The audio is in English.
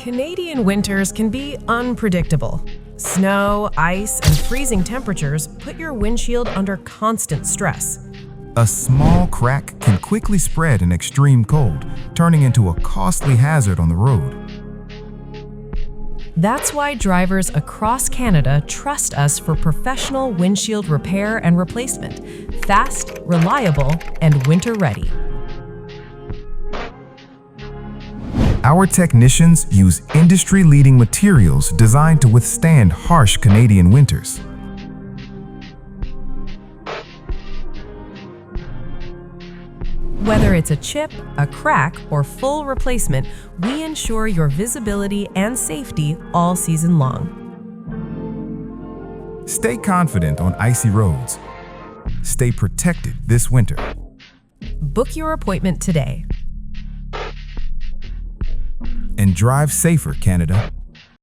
Canadian winters can be unpredictable. Snow, ice, and freezing temperatures put your windshield under constant stress. A small crack can quickly spread in extreme cold, turning into a costly hazard on the road. That's why drivers across Canada trust us for professional windshield repair and replacement, fast, reliable, and winter-ready. Our technicians use industry-leading materials designed to withstand harsh Canadian winters. Whether it's a chip, a crack, or full replacement, we ensure your visibility and safety all season long. Stay confident on icy roads. Stay protected this winter. Book your appointment today. And drive safer, Canada.